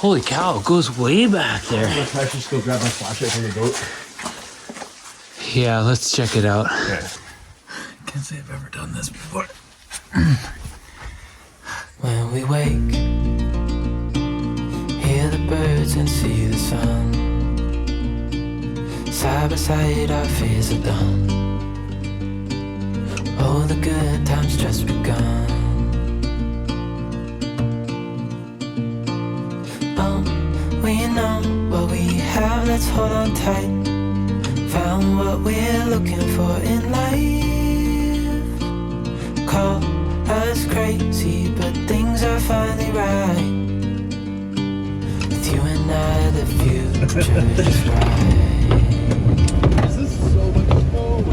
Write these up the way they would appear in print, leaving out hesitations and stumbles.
Holy cow, it goes way back there. Let's actually just go grab my flashlight from the boat. Yeah, let's check it out. Okay. Can't say I've ever done this before. When we wake, hear the birds and see the sun. Side by side our fears are done. Oh, the good times just begun. We know what we have, let's hold on tight. Found what we're looking for in life. Call us crazy, but things are finally right. With you and I, the future is bright. This is so much fun.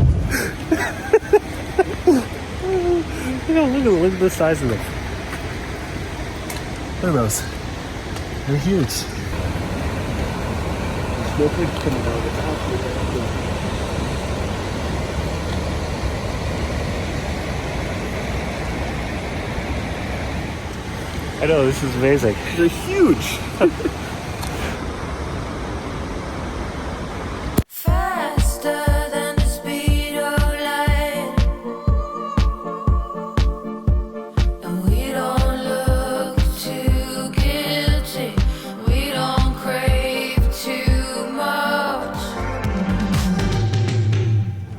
Look at the size of them. Look at those. They're huge. Smoke coming out of the house. I know, this is amazing. They're huge. Faster than the speed of light, and we don't look too guilty. We don't crave too much.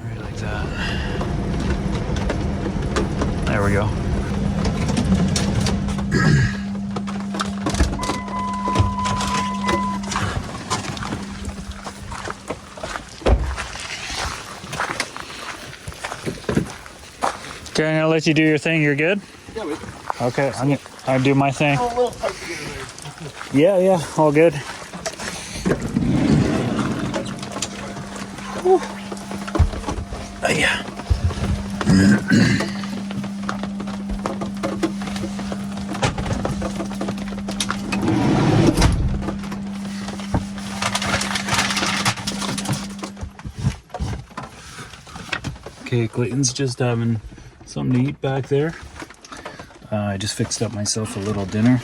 Right like that. There we go. Okay, I'm gonna let you do your thing. You're good? Yeah, wait. Okay, I'll do my thing. Yeah, all good. Yeah. Okay, Clayton's just having something to eat back there. I just fixed up myself a little dinner.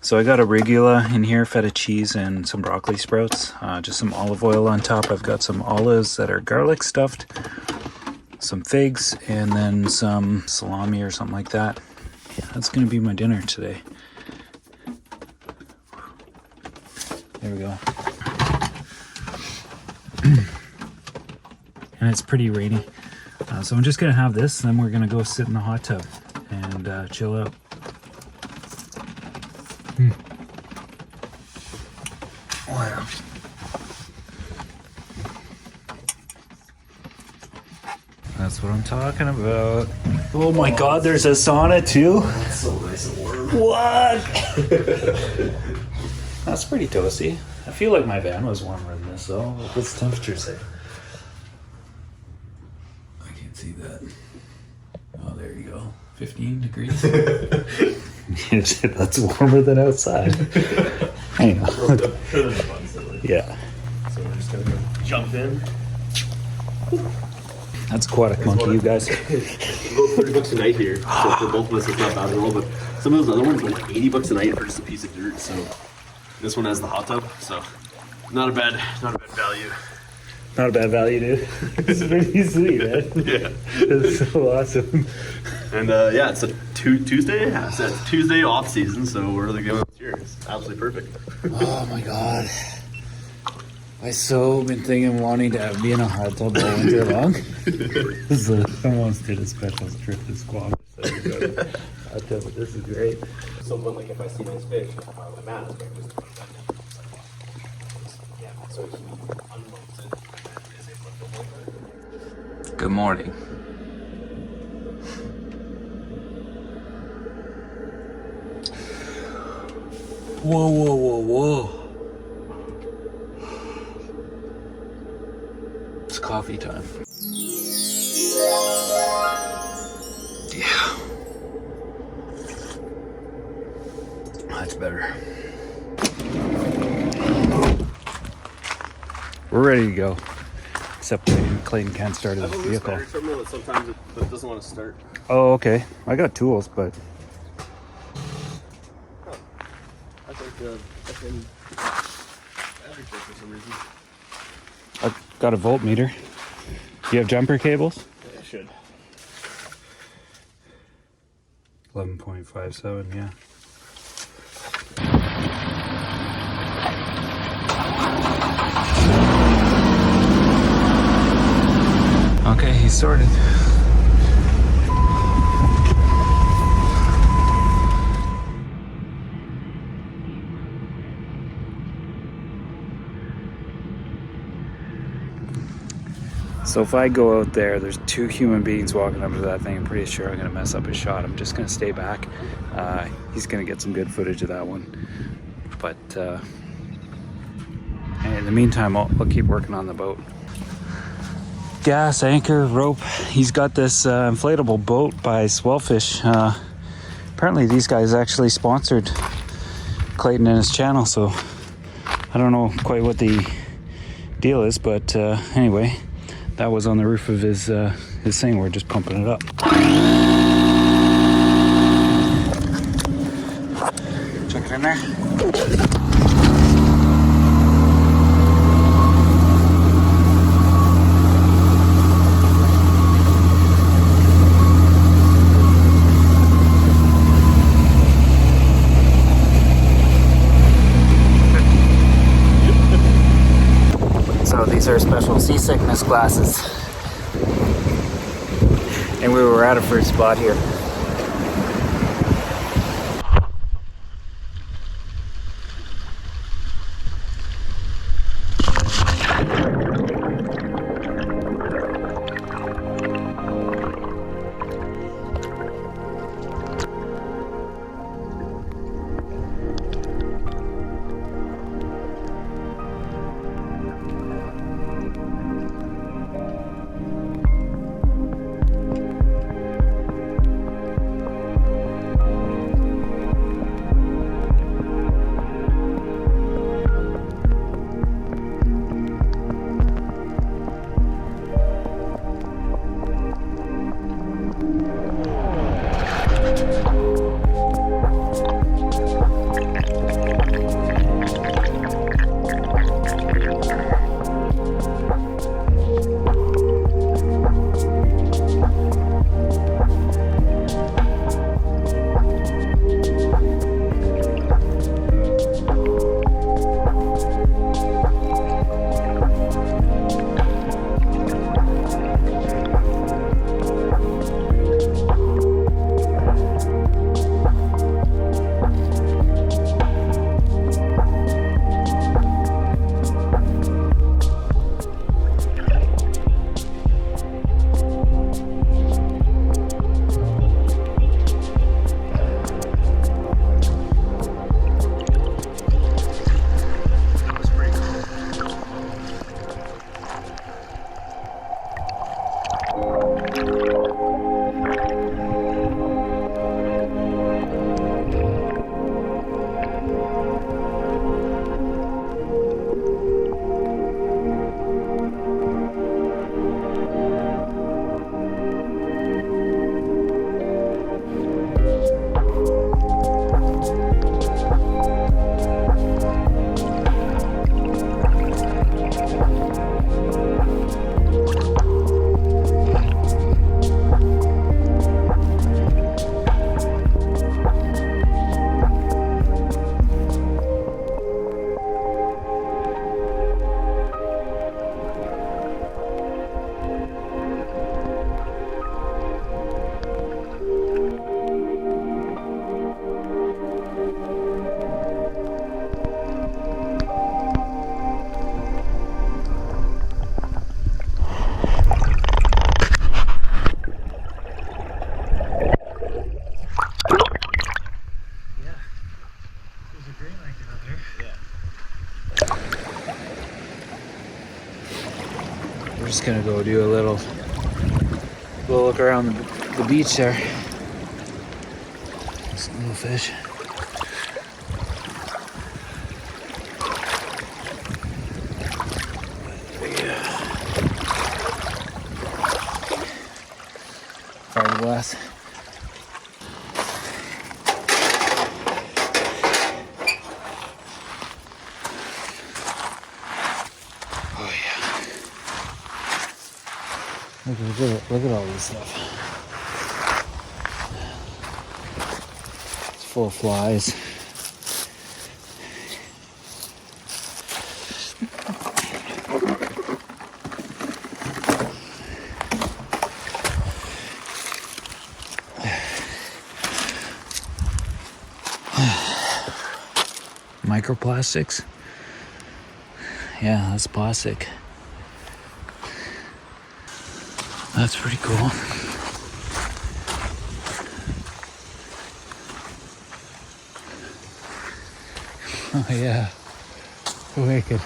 So I got arugula in here, feta cheese, and some broccoli sprouts. Just some olive oil on top. I've got some olives that are garlic stuffed, some figs, and then some salami or something like that. Yeah, that's gonna be my dinner today. There we go. And it's pretty rainy. So I'm just gonna have this, then we're gonna go sit in the hot tub and chill out. Wow. That's what I'm talking about. Oh my God, there's a sauna too? That's so nice and warm. What? That's pretty toasty. I feel like my van was warmer than this though. What's the temperature say? I can't see that. Oh, there you go. 15 degrees. That's warmer than outside. Hang on. Yeah. So we're just gonna go jump in. That's aquatic monkey, you guys. About $30 a night here. So for both of us, it's not bad at all. But some of those other ones are like $80 a night for just a piece of dirt. So this one has the hot tub. So not a bad value. Not a bad value, dude. This is pretty sweet, man. Yeah. It's so awesome. And yeah, it's a Tuesday. Yeah, so it's Tuesday off season, so we're really going this year. It's absolutely perfect. Oh my God. I've so been wanting to be in a hot tub all winter long. So I almost did a special trip to Squamish. So we go to hot tub, but this is great. So, but like if I see nice fish, I file my mask. Yeah, so he unloads it and is able to fill it. Good morning. Whoa. It's coffee time. Yeah. That's better. We're ready to go. Except Clayton can't start his vehicle. Sometimes it doesn't want to start. Oh, okay. I got tools, but... I think fucking battery kit for some reason. I've got a voltmeter. Do you have jumper cables? Yeah, I should. 11.57, yeah. Okay, he's sorted. So if I go out there, there's 2 human beings walking up to that thing. I'm pretty sure I'm gonna mess up his shot. I'm just gonna stay back. He's gonna get some good footage of that one. But in the meantime, I'll keep working on the boat. Gas, anchor, rope. He's got this inflatable boat by Spearfishing. Apparently these guys actually sponsored Clayton and his channel, so I don't know quite what the deal is, but anyway, that was on the roof of his thing. We're just pumping it up. Chuck it in there. So these are special seasickness glasses. And we were at a first spot here. We're just gonna go do a little look around the beach there. Some little fish. Fiberglass. Look at all this stuff. It's full of flies. Microplastics. Yeah, that's plastic. That's pretty cool. Oh yeah, wicked.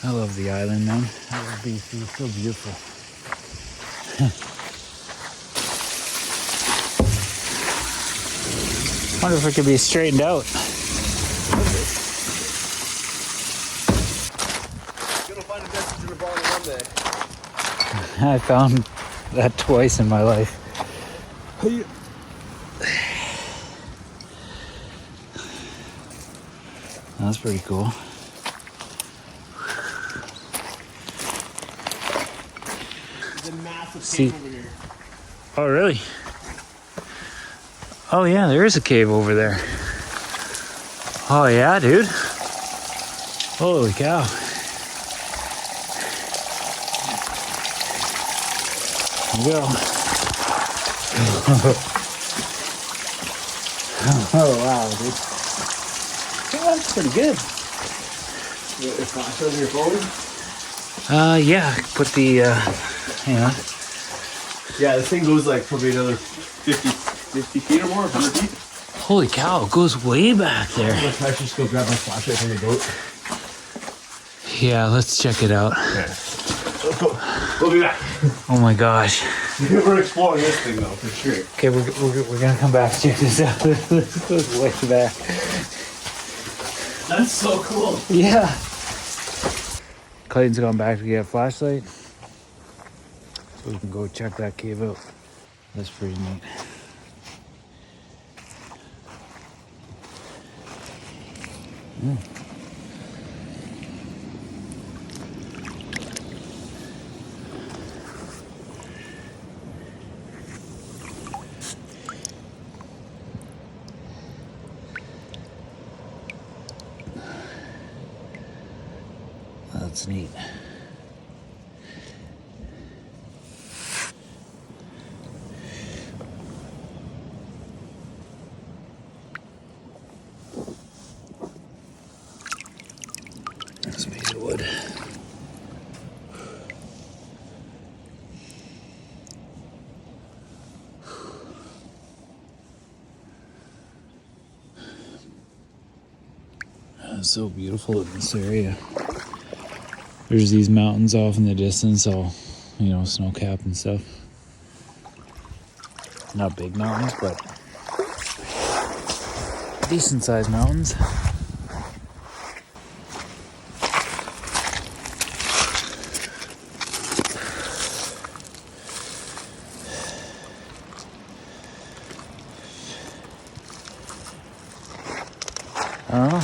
I love the island, man. I love BC, it's so beautiful. Wonder if it could be straightened out. Gonna find a message in the bottle one day. I found that twice in my life. That's pretty cool. There's a massive See- cave over here. Oh, really? Oh, yeah, there is a cave over there. Oh, yeah, dude. Holy cow. Here we go. Oh, wow, dude. Yeah, that's pretty good. You got your flashlight on your phone? Yeah, put the, hang on. Yeah, this thing goes like probably another 50 feet or more, 100 feet. Holy cow, it goes way back there. Let's actually just go grab my flashlight from the boat. Yeah, let's check it out. Okay. Let's go. We'll be back. Oh my gosh. We're exploring this thing though, for sure. Okay, we're gonna come back and check this out. This goes way back. That's so cool. Yeah. Clayton's gone back to get a flashlight. So we can go check that cave out. That's pretty neat. That's neat. That's a piece of wood. It's so beautiful in this area. There's these mountains off in the distance, all, snow-capped and stuff. Not big mountains, but decent-sized mountains. I don't know.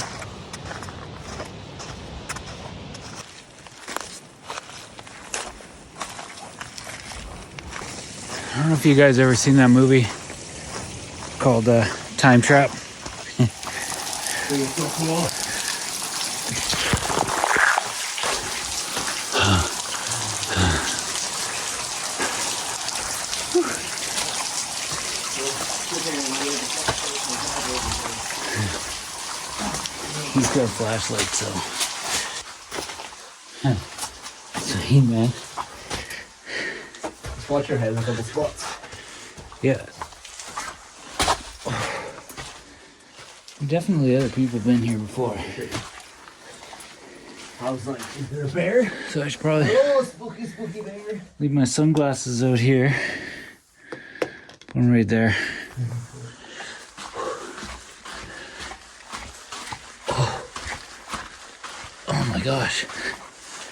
I don't know if you guys ever seen that movie called Time Trap. It's so cool. He's got a flashlight, so. Sweet, man. Just watch your head in a couple spots. Yeah. Definitely other people been here before. I was like, is there a bear? So I should probably Oh, spooky, spooky bear. leave my sunglasses out here. One right there. Oh my gosh.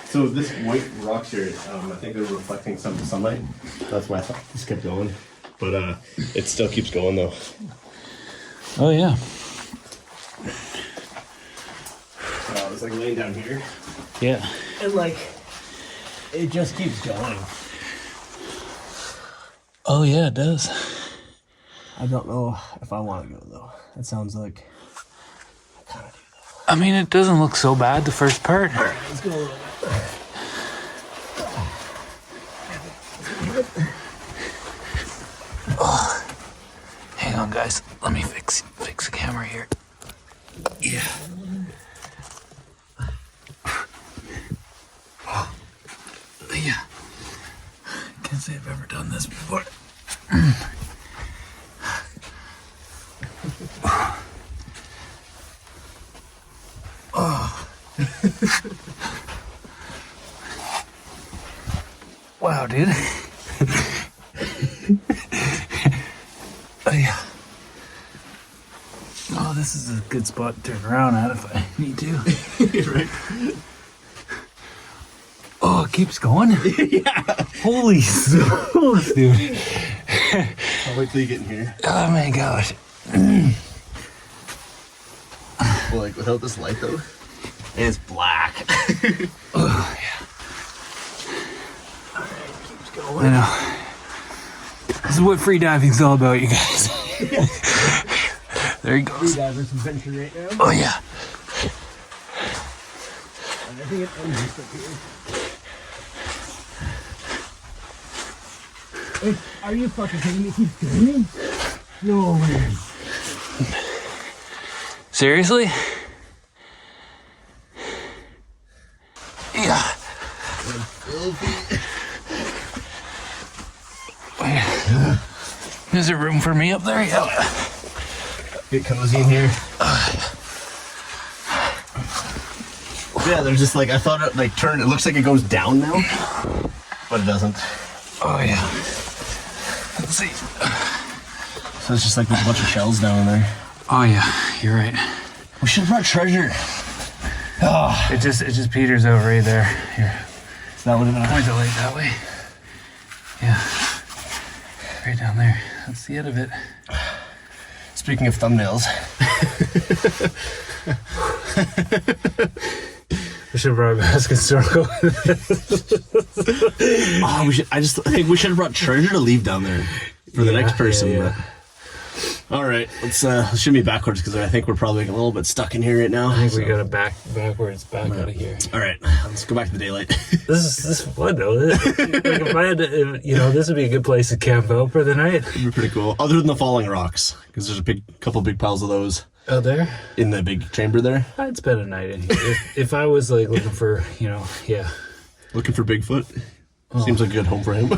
So this white rocks here, I think they're reflecting some sunlight. That's why I thought this kept going. But it still keeps going though. Oh yeah. So I was like laying down here. Yeah. And like, It just keeps going. Oh yeah, it does. I don't know if I want to go though. That sounds like I kind of do I mean, it doesn't look so bad, the first part. though. All right, let's go a little bit. Hang on, guys. Let me fix the camera here. Yeah. Yeah. Can't say I've ever done this before. Wow, dude. Oh, yeah. Oh, this is a good spot to turn around at if I need to. Right. Oh, it keeps going? Yeah. Holy smokes, dude. I'll wait till you get in here. Oh my gosh. Well, like without this light though, it's black. Oh, yeah. Keeps going. I know. This is what free diving's all about, you guys. There he goes. Divers adventure right now. Oh, yeah. I think it ends just up here. Are you fucking kidding me? Keep doing it? No way. Seriously? Yeah. Wait. Is there room for me up there? Yeah. Get cozy in here. Yeah, there's just like, I thought it like turned, it looks like it goes down now, but it doesn't. Oh, yeah. Let's see. So it's just like there's a bunch of shells down there. Oh, yeah. You're right. We should have brought treasure. Oh, It just peters out right there. Here. is that what it Point the light that way. Yeah. Right down there. That's the end of it. Speaking of thumbnails. We should have brought a basket circle. Oh, I think we should have brought treasure to leave down there for the next person. Yeah. But all right, let's shimmy backwards because I think we're probably a little bit stuck in here right now. I think we got to backwards back out of here. All right, let's go back to the daylight. This is fun though. Like if I had to, this would be a good place to camp out for the night. It'd be pretty cool. Other than the falling rocks, because there's a couple big piles of those Out there, in the big chamber there. I'd spend a night in here. If I was like looking for, yeah. Looking for Bigfoot. Seems like a good home for him. All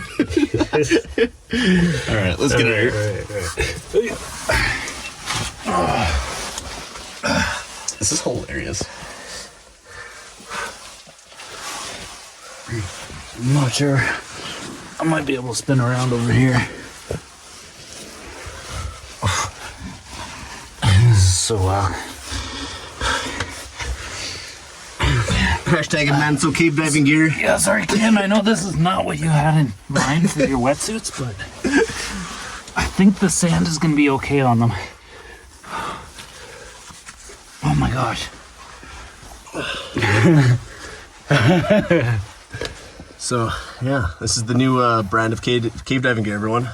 right, let's get out of here. All right. This is hilarious. I'm not sure. I might be able to spin around over here. This is so loud. Hashtag Manso cave diving gear. Yeah, sorry, Ken. I know this is not what you had in mind for your wetsuits, but I think the sand is going to be okay on them. Oh my gosh. So, yeah, this is the new brand of cave diving gear, everyone.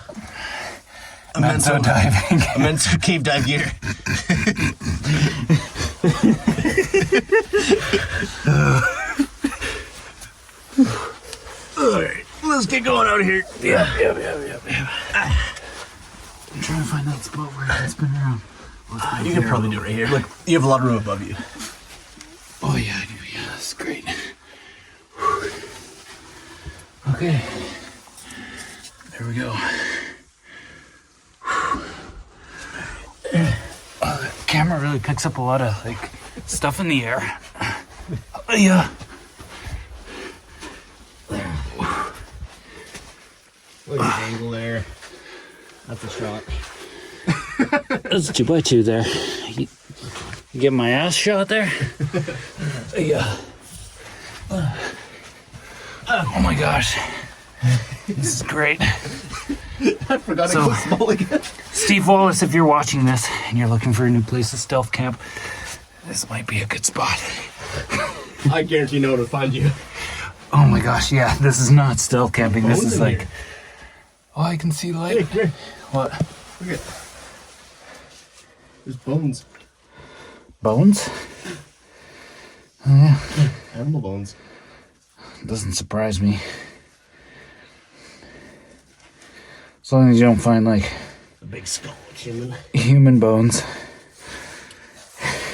Manso diving. Manso cave dive gear. Alright, let's get going out of here. Yeah. I'm trying to find that spot where I can spin around. You can probably do it right here. Look, you have a lot of room above you. Oh yeah, I do. Yeah, that's great. Okay. There we go. The camera really picks up a lot of like stuff in the air. Yeah. Look at the angle there. That's a shot. That's 2x2 there. You get my ass shot there? Yeah. Oh my gosh. This is great. I forgot to go small again. Steve Wallace, if you're watching this and you're looking for a new place to stealth camp, this might be a good spot. I guarantee no one will find you. Oh my gosh, yeah, this is not stealth camping. This Bones is in like, here. oh, I can see light. Hey, come here. What? Look at. There's bones. Bones? Oh, yeah. Animal bones. Doesn't surprise me. As long as you don't find like A big skull human. human bones.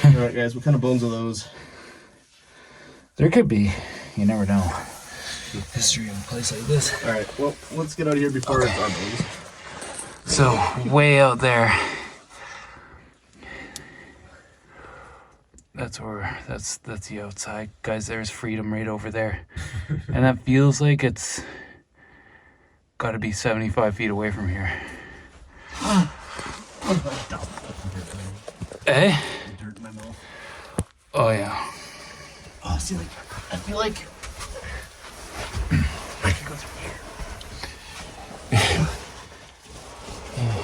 Alright guys, what kind of bones are those? There could be. You never know. History of a place like this. Alright, well, let's get out of here before it's our bones. So, way out there. That's where, that's the outside. Guys, there's freedom right over there. And that feels like it's got to be 75 feet away from here. Eh? Dirt in my mouth. Oh, yeah. Oh, see, like, I feel like I could go through here.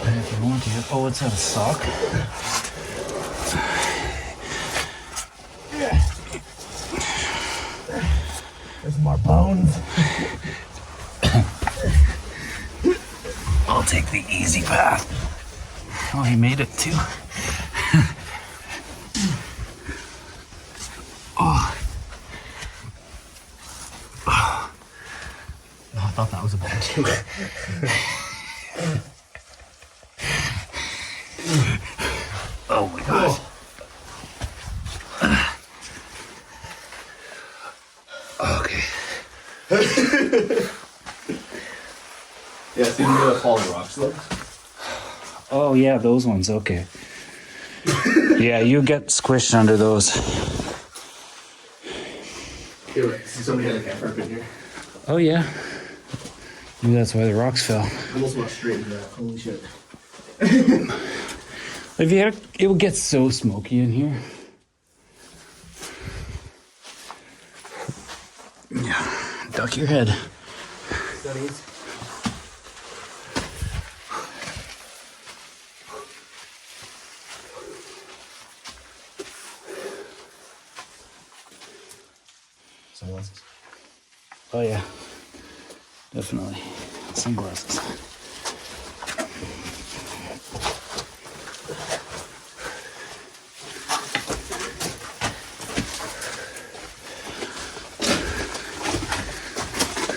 Yeah, if you want to. Oh, it's out of sock. There's more bones. I'll take the easy path. Oh, he made it too. Oh. Oh, I thought that was a bone too. Oh my gosh. Okay. Yeah, see the falling rocks though. Oh yeah, those ones. Okay. Yeah, you get squished under those. Okay, right. See, somebody had a camper up in here. Oh yeah. Maybe that's why the rocks fell. I almost went straight into that. Holy shit. If you had, it would get so smoky in here. Yeah, duck your head. Studies. Sunglasses. Oh yeah, definitely. Sunglasses.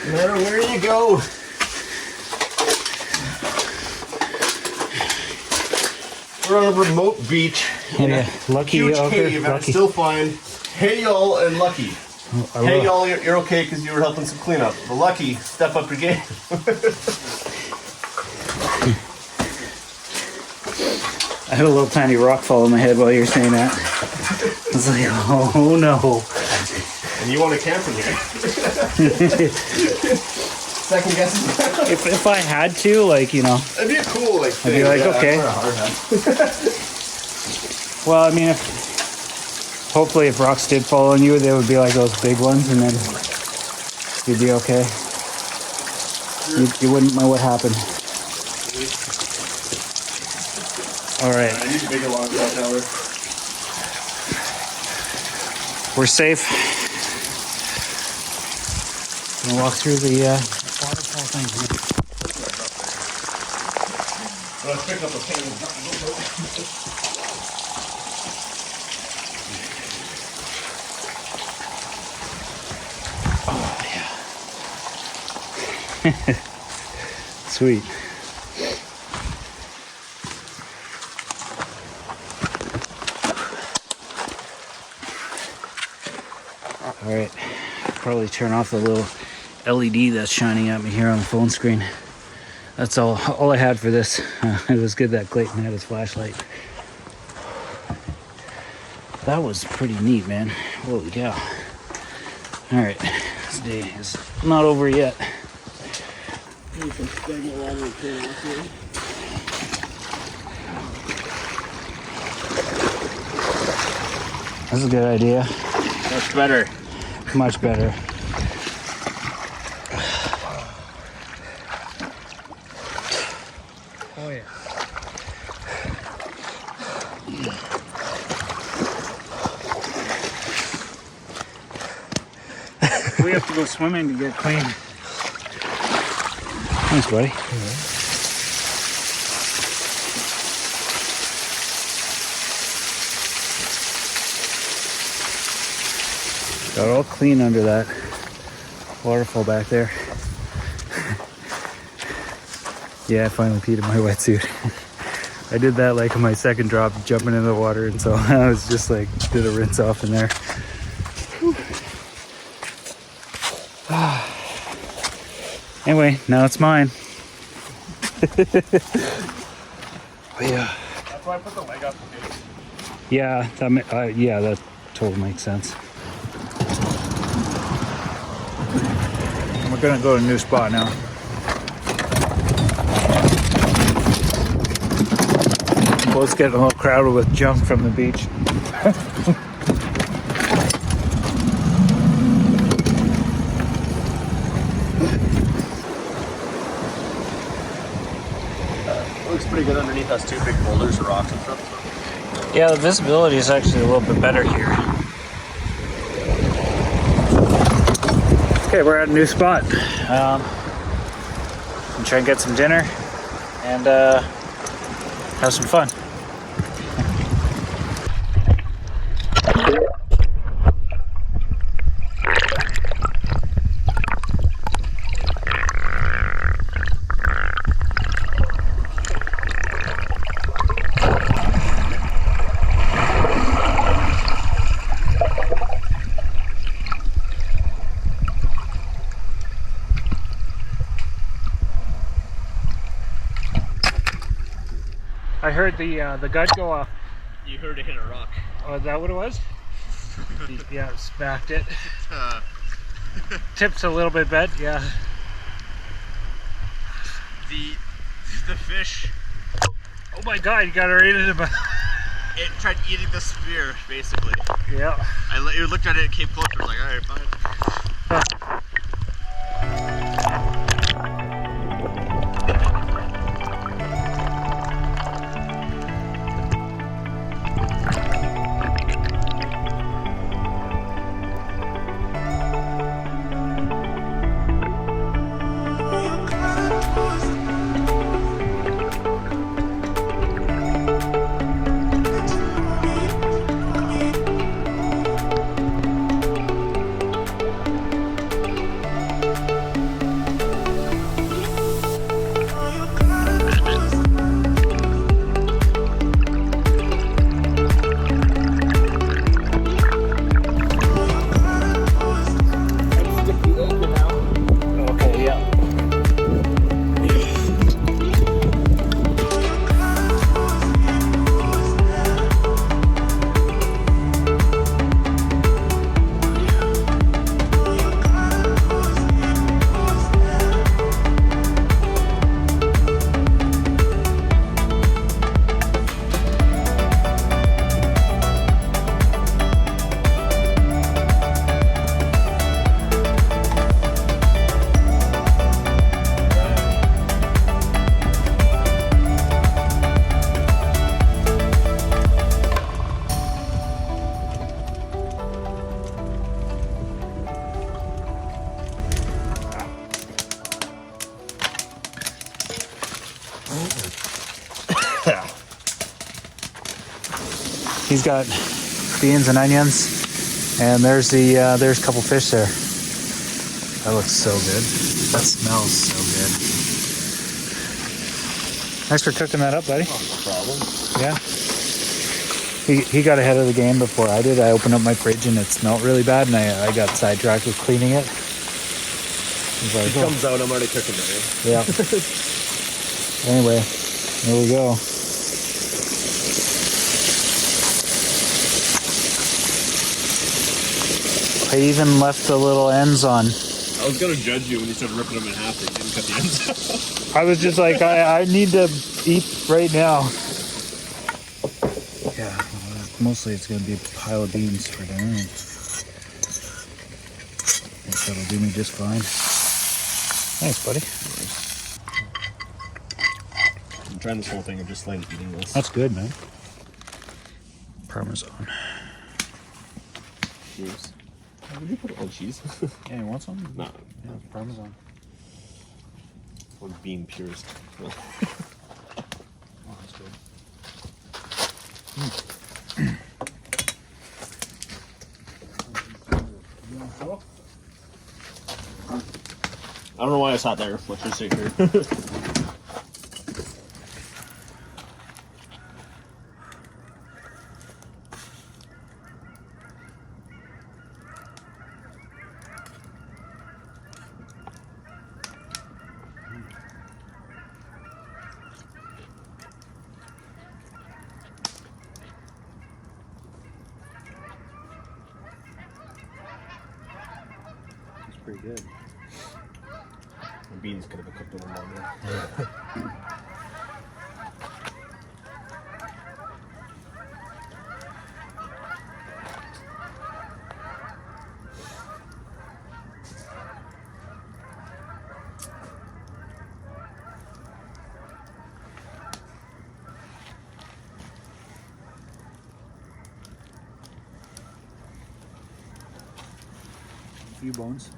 No matter where you go. We're on a remote beach. Yeah, lucky Huge out there, cave, and I lucky. still find Hey y'all and Lucky. I Hey will. y'all, you're okay because you were helping some cleanup. But Lucky, step up your game. I had a little tiny rock fall in my head while you were saying that. I was like, oh no. And you want to camp in here? Second guessing. If I had to, like, you know, It'd be a cool like. I'd be like, okay. That's hard hat. well, I mean, hopefully if rocks did fall on you, they would be like those big ones, and then you'd be okay. You wouldn't know what happened. All right, I need a bigger long shot tower. we're safe. Gonna walk through the waterfall thing here. Let's pick up a pan. Sweet. All right, probably turn off the little LED that's shining at me here on the phone screen. That's all I had for this. It was good that Clayton had his flashlight. That was pretty neat, man. Holy cow. All right, this day is not over yet. That's a good idea. Much better. Much better. Oh yeah. We have to go swimming to get clean. Thanks, buddy. Got all clean under that waterfall back there. Yeah, I finally peed in my wetsuit. I did that like on my second drop, jumping in the water, and so I was just like, did a rinse off in there. Anyway, now it's mine. Oh, yeah. That's why I put the leg up. Yeah, that totally makes sense. We're gonna go to a new spot now. Boat's getting a little crowded with junk from the beach. Looks pretty good underneath us, two big boulders or rocks and stuff. Yeah, the visibility is actually a little bit better here. Okay, we're at a new spot. I'm trying to get some dinner and have some fun. I heard the gut go off. You heard it hit a rock. Oh, is that what it was? Yeah, smacked it. Tips a little bit bent, yeah. The fish, Oh my god, you got her right in the mouth. it tried eating the spear, basically. Yeah. I looked at it, it came closer, I was like, alright, fine. Okay, yeah. He's got beans and onions, and there's a couple fish there. That looks so good. That smells so good. Thanks for cooking that up, buddy. No problem. Yeah. He got ahead of the game before I did. I opened up my fridge and it smelled really bad, and I got sidetracked with cleaning it. He's like, It comes out, I'm already cooking it. yeah. Anyway, here we go. I even left the little ends on. I was gonna judge you when you started ripping them in half, but you didn't cut the ends off. I was just like, I need to eat right now. Yeah, well, mostly it's gonna be a pile of beans for dinner. I think that'll do me just fine. Thanks, buddy. I'm trying this whole thing of just like eating this. That's good, man. Parmesan. Cheers. Would you put it on cheese? Yeah, you want some? No. Yeah, Parmesan. I'm being purist. Oh, that's good. I don't know why I sat there. Let's just sit here. It's pretty good. The beans could have cooked a little longer. A few bones.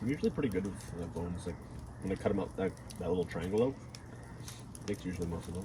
I'm usually pretty good with bones. Like when I cut them out, that little triangle out, takes usually most of it.